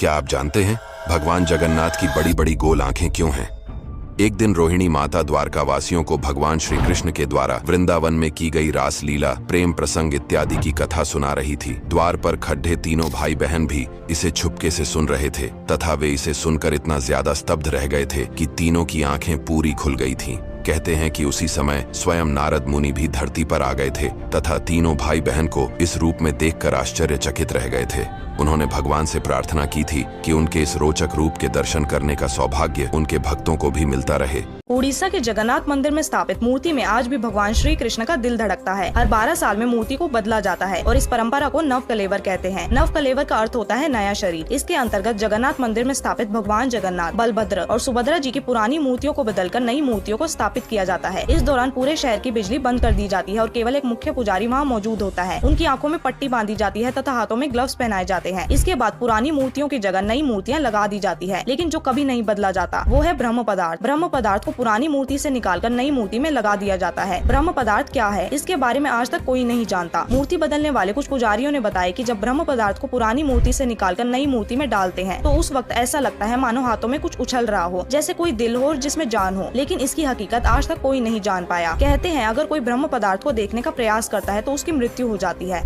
क्या आप जानते हैं भगवान जगन्नाथ की बड़ी बड़ी गोल आंखें क्यों हैं? एक दिन रोहिणी माता द्वारका वासियों को भगवान श्री कृष्ण के द्वारा वृंदावन में की गई रास लीला, प्रेम प्रसंग इत्यादि की कथा सुना रही थी। द्वार पर खड़े तीनों भाई बहन भी इसे छुपके से सुन रहे थे तथा वे इसे सुनकर इतना ज्यादा स्तब्ध रह गए थे कि तीनों की आंखें पूरी खुल गई थीं। कहते हैं कि उसी समय स्वयं नारद मुनि भी धरती पर आ गए थे तथा तीनों भाई बहन को इस रूप में देखकर आश्चर्यचकित रह गए थे। उन्होंने भगवान से प्रार्थना की थी कि उनके इस रोचक रूप के दर्शन करने का सौभाग्य उनके भक्तों को भी मिलता रहे। उड़ीसा के जगन्नाथ मंदिर में स्थापित मूर्ति में आज भी भगवान श्री कृष्ण का दिल धड़कता है। हर 12 साल में मूर्ति को बदला जाता है और इस परंपरा को नव कलेवर कहते हैं। नव कलेवर का अर्थ होता है नया शरीर। इसके अंतर्गत जगन्नाथ मंदिर में स्थापित भगवान जगन्नाथ, बलभद्र और सुभद्रा जी की पुरानी मूर्तियों को बदलकर नई मूर्तियों को स्थापित किया जाता है। इस दौरान पूरे शहर की बिजली बंद कर दी जाती है और केवल एक मुख्य पुजारी वहाँ मौजूद होता है। उनकी आंखों में पट्टी बांधी जाती है तथा हाथों में ग्लव्स पहनाए जाते हैं। इसके बाद पुरानी मूर्तियों की जगह नई मूर्तियाँ लगा दी जाती है, लेकिन जो कभी नहीं बदला जाता वो है ब्रह्म पदार्थ। ब्रह्म पदार्थ को पुरानी मूर्ति से निकालकर नई मूर्ति में लगा दिया जाता है। ब्रह्म पदार्थ क्या है, इसके बारे में आज तक कोई नहीं जानता। मूर्ति बदलने वाले कुछ पुजारियों ने बताया कि जब ब्रह्म पदार्थ को पुरानी मूर्ति से निकालकर नई मूर्ति में डालते हैं तो उस वक्त ऐसा लगता है मानो हाथों में कुछ उछल रहा हो, जैसे कोई दिल हो और जिसमें जान हो, लेकिन इसकी हकीकत आज तक कोई नहीं जान पाया। कहते हैं अगर कोई ब्रह्म पदार्थ को देखने का प्रयास करता है तो उसकी मृत्यु हो जाती है।